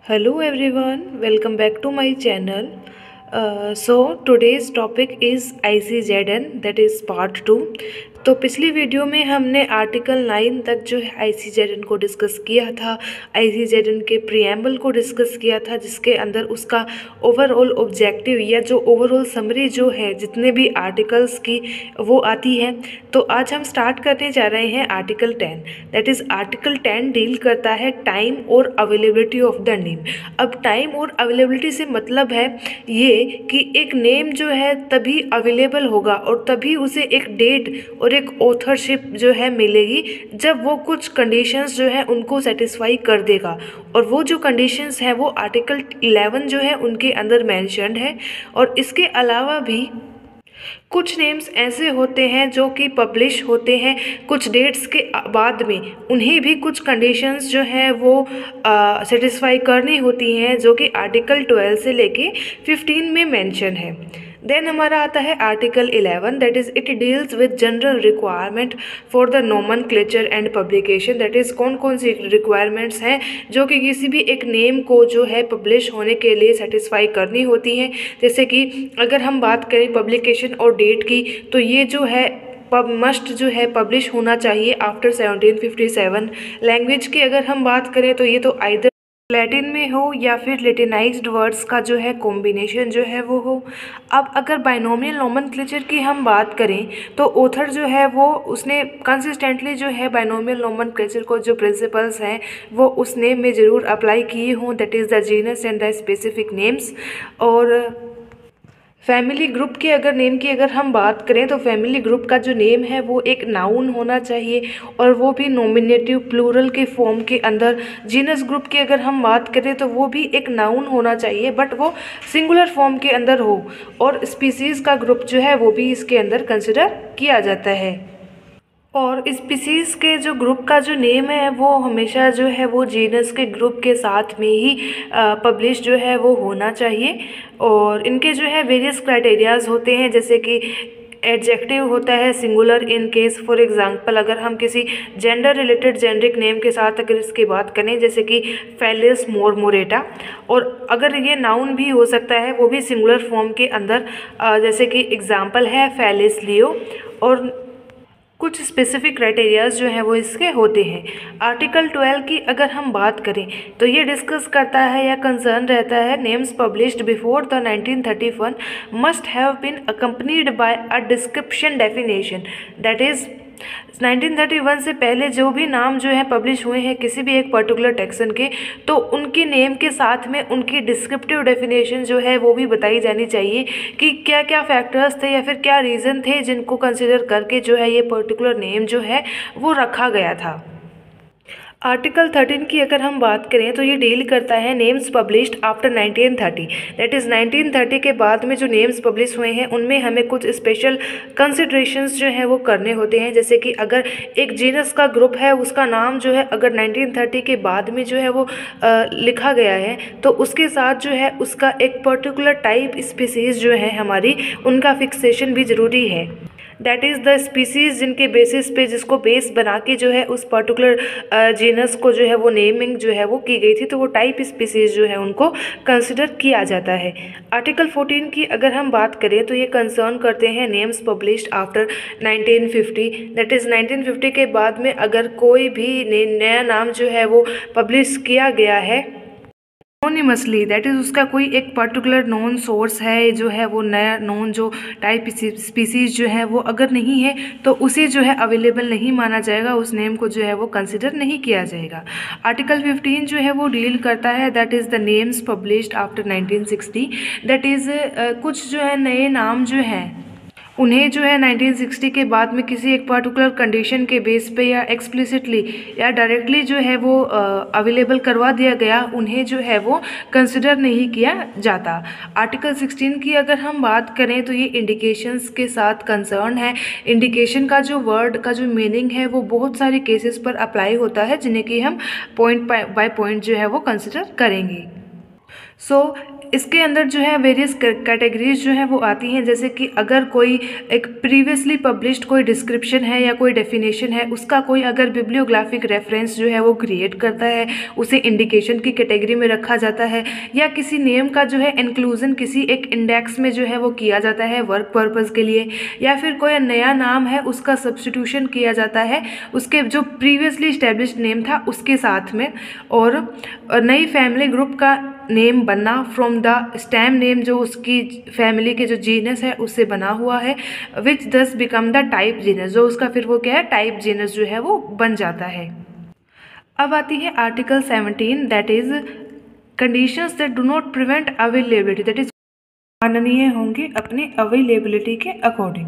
Hello everyone, welcome back to my channel. So today's topic is ICZN, that is part 2. तो पिछली video में हमने article 9 तक जो है ICZN को डिस्कस किया था, ICZN के प्रीएम्बल को डिस्कस किया था, जिसके अंदर उसका ओवरऑल ऑब्जेक्टिव या जो ओवरऑल समरी जो है जितने भी आर्टिकल्स की वो आती है। तो आज हम स्टार्ट करने जा रहे हैं article 10, that is article 10 deal करता है टाइम और अवेलेबिलिटी ऑफ द नेम। अब टाइम और अवेलेबिलिटी से मतलब है ये कि एक नेम जो है तभी अवेलेबल होगा और तभी उसे एक डेट और एक ऑथरशिप जो है मिलेगी जब वो कुछ कंडीशंस जो है उनको सेटिस्फाई कर देगा। और वो जो कंडीशंस हैं वो आर्टिकल 11 जो है उनके अंदर मेंशन्ड है। और इसके अलावा भी कुछ नेम्स ऐसे होते हैं जो कि पब्लिश होते हैं कुछ डेट्स के बाद में, उन्हें भी कुछ कंडीशंस जो है वो सेटिस्फाई करनी होती हैं, जो कि आर्टिकल 12 से लेके 15 में मेंशन है। देन हमारा आता है article 11, that is it deals with general requirement for the nomenclature and publication. That is कौन कौन सी रिक्वायरमेंट्स हैं जो कि किसी भी एक नेम को जो है पब्लिश होने के लिए सेटिस्फाई करनी होती हैं। जैसे कि अगर हम बात करें पब्लिकेशन और डेट की, तो ये जो है मस्ट जो है पब्लिश होना चाहिए आफ्टर 1757। लैंग्वेज की अगर हम बात करें तो ये तो आइदर लैटिन में हो या फिर लेटिनाइज्ड वर्ड्स का जो है कॉम्बिनेशन जो है वो हो। अब अगर बाइनोमियल नोमेनक्लेचर की हम बात करें तो ऑथर जो है वो उसने कंसिस्टेंटली जो है बाइनोमियल नोमेनक्लेचर को जो प्रिंसिपल्स हैं वो उस नेम में ज़रूर अप्लाई किए हों, that is the genus and the specific names. और फैमिली ग्रुप के अगर नेम की अगर हम बात करें तो फैमिली ग्रुप का जो नेम है वो एक नाउन होना चाहिए और वो भी नॉमिनेटिव प्लूरल के फॉर्म के अंदर। जीनस ग्रुप की अगर हम बात करें तो वो भी एक नाउन होना चाहिए बट वो सिंगुलर फॉर्म के अंदर हो। और स्पीसीज़ का ग्रुप जो है वो भी इसके अंदर कंसिडर किया जाता है। और स्पीसीज़ के जो ग्रुप का जो नेम है वो हमेशा जो है वो जीनस के ग्रुप के साथ में ही पब्लिश जो है वो होना चाहिए। और इनके जो है वेरियस क्राइटेरियाज़ होते हैं, जैसे कि एडजेक्टिव होता है singular in case. For example अगर हम किसी जेंडर रिलेटेड जेंडरिक नेम के साथ अगर इसकी बात करें, जैसे कि फेलिस मोरमोरेटा, और अगर ये नाउन भी हो सकता है वो भी सिंगुलर फॉर्म के अंदर, जैसे कि एग्जाम्पल है फेलिस लियो। और कुछ स्पेसिफिक क्राइटेरियाज़ जो हैं वो इसके होते हैं। आर्टिकल 12 की अगर हम बात करें तो ये डिस्कस करता है या कंसर्न रहता है names published before the 1931 must have been accompanied by a description definition. That is 1931 से पहले जो भी नाम जो है पब्लिश हुए हैं किसी भी एक पर्टिकुलर टेक्सन के, तो उनके नेम के साथ में उनकी डिस्क्रिप्टिव डेफिनेशन जो है वो भी बताई जानी चाहिए कि क्या क्या फैक्टर्स थे या फिर क्या रीज़न थे जिनको कंसिडर करके जो है ये पर्टिकुलर नेम जो है वो रखा गया था। आर्टिकल 13 की अगर हम बात करें तो ये डील करता है names published after 1930। That is 1930 के बाद में जो नेम्स पब्लिश हुए हैं उनमें हमें कुछ स्पेशल कंसिड्रेशंस जो हैं वो करने होते हैं। जैसे कि अगर एक जीनस का ग्रुप है उसका नाम जो है अगर 1930 के बाद में जो है वो लिखा गया है तो उसके साथ जो है उसका एक पर्टिकुलर टाइप स्पीसीज़ जो है हमारी उनका फिक्सेशन भी ज़रूरी है। दैट इज़ द स्पीसीज़ जिनके बेसिस पे जिसको बेस बना के जो है उस पर्टिकुलर जीनस को जो है वो नेमिंग जो है वो की गई थी, तो वो टाइप स्पीसीज़ जो है उनको कंसिडर किया जाता है। आर्टिकल 14 की अगर हम बात करें तो ये कंसर्न करते हैं names published after 1950। That is 1950 के बाद में अगर कोई भी नया नाम जो है वो पब्लिश किया गया है एनोनिमसली, दैट इज़ उसका कोई एक पर्टिकुलर नोन सोर्स है जो है वो नया नोन जो टाइप स्पीसीज़ जो है वो अगर नहीं है तो उसे जो है अवेलेबल नहीं माना जाएगा, उस नेम को जो है वो कंसिडर नहीं किया जाएगा। आर्टिकल 15 जो है वो डील करता है that is the names published after 1960। That is कुछ जो है नए नाम जो हैं उन्हें जो है 1960 के बाद में किसी एक पर्टिकुलर कंडीशन के बेस पे या एक्सप्लिसिटली या डायरेक्टली जो है वो अवेलेबल करवा दिया गया, उन्हें जो है वो कंसिडर नहीं किया जाता। आर्टिकल 16 की अगर हम बात करें तो ये इंडिकेशंस के साथ कंसर्न है। इंडिकेशन का जो वर्ड का जो मीनिंग है वो बहुत सारे केसेस पर अप्लाई होता है जिन्हें कि हम पॉइंट बाय पॉइंट जो है वो कंसिडर करेंगे। सो इसके अंदर जो है वेरियस कैटेगरीज जो है वो आती हैं, जैसे कि अगर कोई एक प्रीवियसली पब्लिश्ड कोई डिस्क्रिप्शन है या कोई डेफिनेशन है, उसका कोई अगर बिब्लियोग्राफिक रेफरेंस जो है वो क्रिएट करता है, उसे इंडिकेशन की कैटेगरी में रखा जाता है। या किसी नेम का जो है इंक्लूजन किसी एक इंडेक्स में जो है वो किया जाता है वर्क पर्पज़ के लिए, या फिर कोई नया नाम है उसका सब्स्टिट्यूशन किया जाता है उसके जो प्रीवियसली इस्टेब्लिश्ड नेम था उसके साथ में, और नई फैमिली ग्रुप का नेम बनना फ्रॉम द स्टेम नेम जो उसकी फैमिली के जो जीनस है उससे बना हुआ है, विच दस बिकम द टाइप जीनस, जो उसका फिर वो क्या है टाइप जीनस जो है वो बन जाता है। अब आती है article 17 that is conditions that do not prevent availability, that is माननीय होंगे अपने अवेलेबिलिटी के अकॉर्डिंग।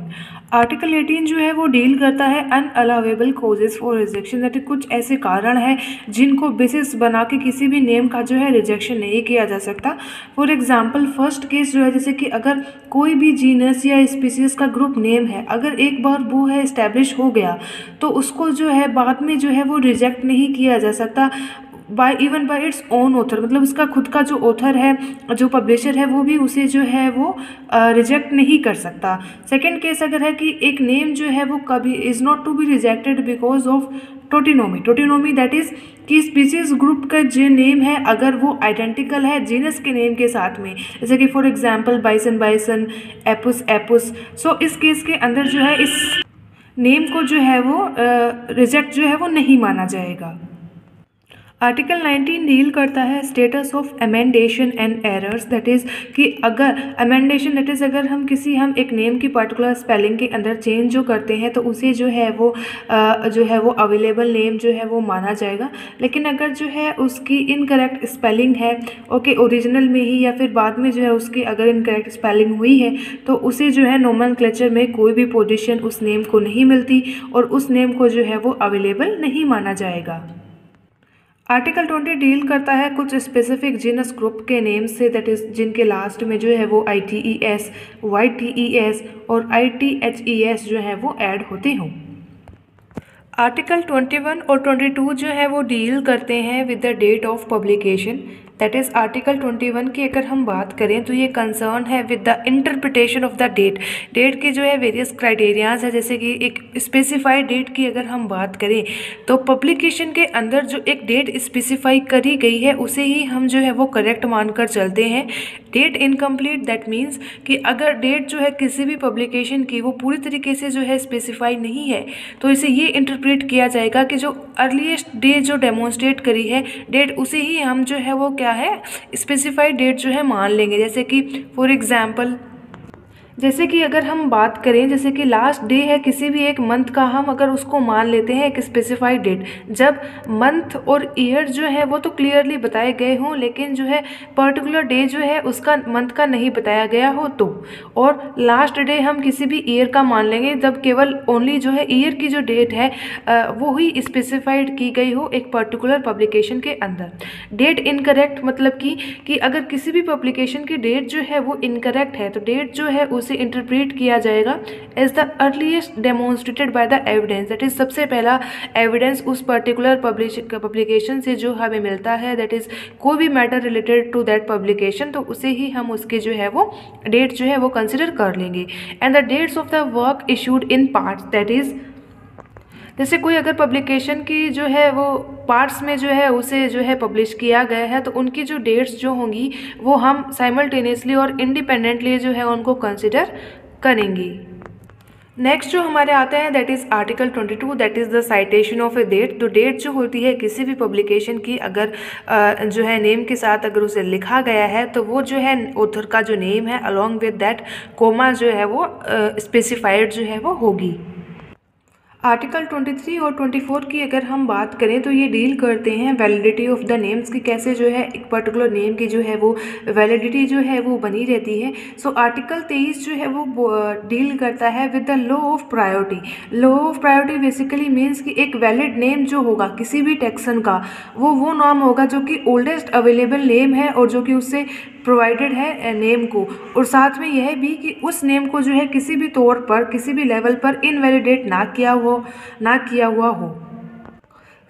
आर्टिकल 18 जो है वो डील करता है अनअलाउेबल कॉजेज फॉर रिजेक्शन, दैट कुछ ऐसे कारण हैं जिनको बेसिस बना के किसी भी नेम का जो है रिजेक्शन नहीं किया जा सकता। फॉर एग्जांपल फर्स्ट केस जो है, जैसे कि अगर कोई भी जीनस या स्पीसीज का ग्रुप नेम है, अगर एक बार वो है इस्टेब्लिश हो गया तो उसको जो है बाद में जो है वो रिजेक्ट नहीं किया जा सकता even bye its own author, मतलब उसका खुद का जो ऑथर है, जो पब्लिशर है, वो भी उसे जो है वो रिजेक्ट नहीं कर सकता। सेकंड केस अगर है कि एक नेम जो है वो कभी is not to be rejected because of tautonymy that is कि स्पीसीज ग्रुप का जो नेम है अगर वो आइडेंटिकल है जीनस के नेम के साथ में, जैसे कि फॉर एग्जांपल बाइसन, एपुस। सो इस केस के अंदर जो है इस नेम को जो है वो रिजेक्ट जो है वो नहीं माना जाएगा। आर्टिकल 19 डील करता है status of emendation and errors, that is कि अगर अमेंडेशन दैट इज़ अगर हम एक नेम की पर्टिकुलर स्पेलिंग के अंदर चेंज जो करते हैं तो उसे जो है वो अवेलेबल नेम जो है वो माना जाएगा। लेकिन अगर जो है उसकी इनकरेक्ट स्पेलिंग है ओरिजिनल में ही या फिर बाद में जो है उसकी अगर इनकरेक्ट स्पेलिंग हुई है तो उसे जो है नोमेनक्लेचर में कोई भी पोजीशन उस नेम को नहीं मिलती और उस नेम को जो है वो अवेलेबल नहीं माना जाएगा। आर्टिकल 20 डील करता है कुछ स्पेसिफिक जीनस ग्रुप के नेम से, दैट इज़ जिनके लास्ट में जो है वो ITES, YTES और ITHES जो है वो ऐड होते हों। आर्टिकल 21 और 22 जो है वो डील करते हैं with the date of publication, that is article 21 की अगर हम बात करें तो ये कंसर्न है with the interpretation of the date के जो है वेरियस क्राइटेरियाज है, जैसे कि एक स्पेसिफाइड डेट की अगर हम बात करें तो पब्लिकेशन के अंदर जो एक डेट स्पेसिफाई करी गई है उसे ही हम जो है वो करेक्ट मानकर चलते हैं। डेट इनकम्प्लीट दैट मीन्स कि अगर डेट जो है किसी भी पब्लिकेशन की वो पूरी तरीके से जो है स्पेसिफाई नहीं है तो इसे ये इंटरप्रेट किया जाएगा कि जो अर्लीस्ट डेट जो डेमोन्स्ट्रेट करी है डेट उसे ही हम जो है वो क्या है स्पेसिफाइड डेट जो है मान लेंगे। जैसे कि फॉर एग्जांपल जैसे कि अगर हम बात करें जैसे कि लास्ट डे है किसी भी एक मंथ का, हम अगर उसको मान लेते हैं एक स्पेसिफाइड डेट, जब मंथ और ईयर जो है वो तो क्लियरली बताए गए हों लेकिन जो है पर्टिकुलर डे जो है उसका मंथ का नहीं बताया गया हो तो, और लास्ट डे हम किसी भी ईयर का मान लेंगे जब केवल ओनली जो है ईयर की जो डेट है वो ही स्पेसिफाइड की गई हो एक पर्टिकुलर पब्लिकेशन के अंदर। डेट इनकरेक्ट मतलब कि अगर किसी भी पब्लिकेशन की डेट जो है वो इनकरेक्ट है तो डेट जो है उसे इंटरप्रेट किया जाएगा as the earliest demonstrated by the evidence, that is सबसे पहला एविडेंस उस पर्टिकुलर पब्लिकेशन से जो हमें मिलता है, दैट इज कोई भी matter related to that publication तो उसे ही हम उसके जो है वो डेट जो है वो कंसिडर कर लेंगे। And the dates of the work issued in parts, that is जैसे कोई अगर पब्लिकेशन की जो है वो पार्ट्स में जो है उसे जो है पब्लिश किया गया है तो उनकी जो डेट्स जो होंगी वो हम साइमल्टेनियसली और इंडिपेंडेंटली जो है उनको कंसिडर करेंगे। नेक्स्ट जो हमारे आते हैं that is article 22, that is the citation of a date. तो डेट जो होती है किसी भी पब्लिकेशन की अगर जो है नेम के साथ अगर उसे लिखा गया है तो वो जो है ऑथर का जो नेम है अलॉन्ग विद दैट कोमा जो है वो स्पेसिफाइड जो है वो होगी। आर्टिकल 23 और 24 की अगर हम बात करें तो ये डील करते हैं वैलिडिटी ऑफ द नेम्स की, कैसे जो है एक पर्टिकुलर नेम की जो है वो वैलिडिटी जो है वो बनी रहती है। सो आर्टिकल 23 जो है वो डील करता है with the law of priority. Law of priority basically means कि एक वैलिड नेम जो होगा किसी भी टेक्सन का वो नाम होगा जो कि ओल्डेस्ट अवेलेबल नेम है और जो कि उससे प्रोवाइडेड है नेम को, और साथ में यह भी कि उस नेम को जो है किसी भी तौर पर किसी भी लेवल पर इनवैलिडेट ना किया हुआ हो।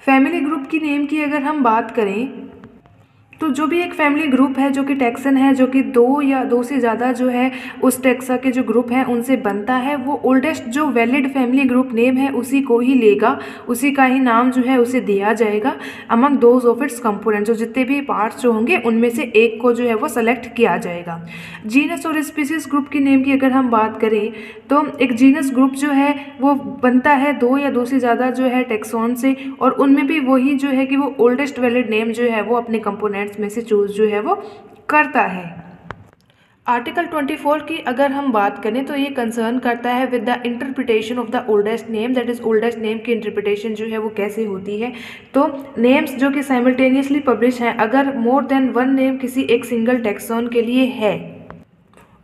फैमिली ग्रुप की नेम की अगर हम बात करें तो जो भी एक फैमिली ग्रुप है जो कि टैक्सन है, जो कि दो या दो से ज़्यादा जो है उस टैक्सा के जो ग्रुप हैं उनसे बनता है, वो ओल्डेस्ट जो वैलिड फैमिली ग्रुप नेम है उसी को ही लेगा, उसी का ही नाम जो है उसे दिया जाएगा among those of its component. जो जितने भी पार्ट्स जो होंगे उनमें से एक को जो है वो सेलेक्ट किया जाएगा। जीनस और स्पीसीज ग्रुप की नेम की अगर हम बात करें तो एक जीनस ग्रुप जो है वो बनता है दो या दो से ज़्यादा जो है टैक्सॉन से, और उनमें भी वही जो है कि वो ओल्डेस्ट वैलिड नेम जो है वो अपने कंपोनेंट्स में से चूज जो है वो करता है। आर्टिकल 24 की अगर हम बात करें तो ये कंसर्न करता है with the interpretation of the oldest name, that is oldest name की इंटरप्रिटेशन जो है वो कैसे होती है। तो नेम्स जो कि साइमल्टेनियसली पब्लिश हैं, अगर मोर देन वन नेम किसी एक सिंगल टैक्सॉन के लिए है,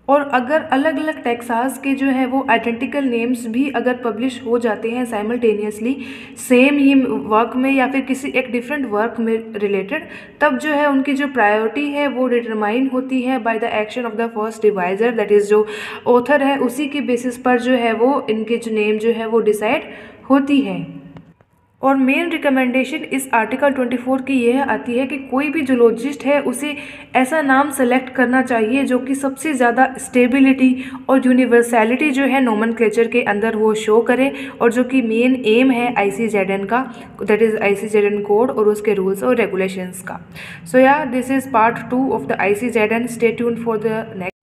और अगर अलग अलग टैक्सास के जो है वो आइडेंटिकल नेम्स भी अगर पब्लिश हो जाते हैं साइमल्टेनियसली सेम ही वर्क में या फिर किसी एक डिफरेंट वर्क में रिलेटेड, तब जो है उनकी जो प्रायोरिटी है वो डिटरमाइन होती है by the action of the first divisor, that is जो ऑथर है उसी के बेसिस पर जो है वो इनके जो नेम जो है वो डिसाइड होती है। और मेन रिकमेंडेशन इस आर्टिकल 24 की यह आती है कि कोई भी जूलॉजिस्ट है उसे ऐसा नाम सेलेक्ट करना चाहिए जो कि सबसे ज़्यादा स्टेबिलिटी और यूनिवर्सैलिटी जो है नोमेनक्लेचर के अंदर वो शो करे, और जो कि मेन एम है ICZN का, दैट इज़ ICZN कोड और उसके रूल्स और रेगुलेशंस का। सो या this is part 2 of the ICZN। Stay tuned for the next.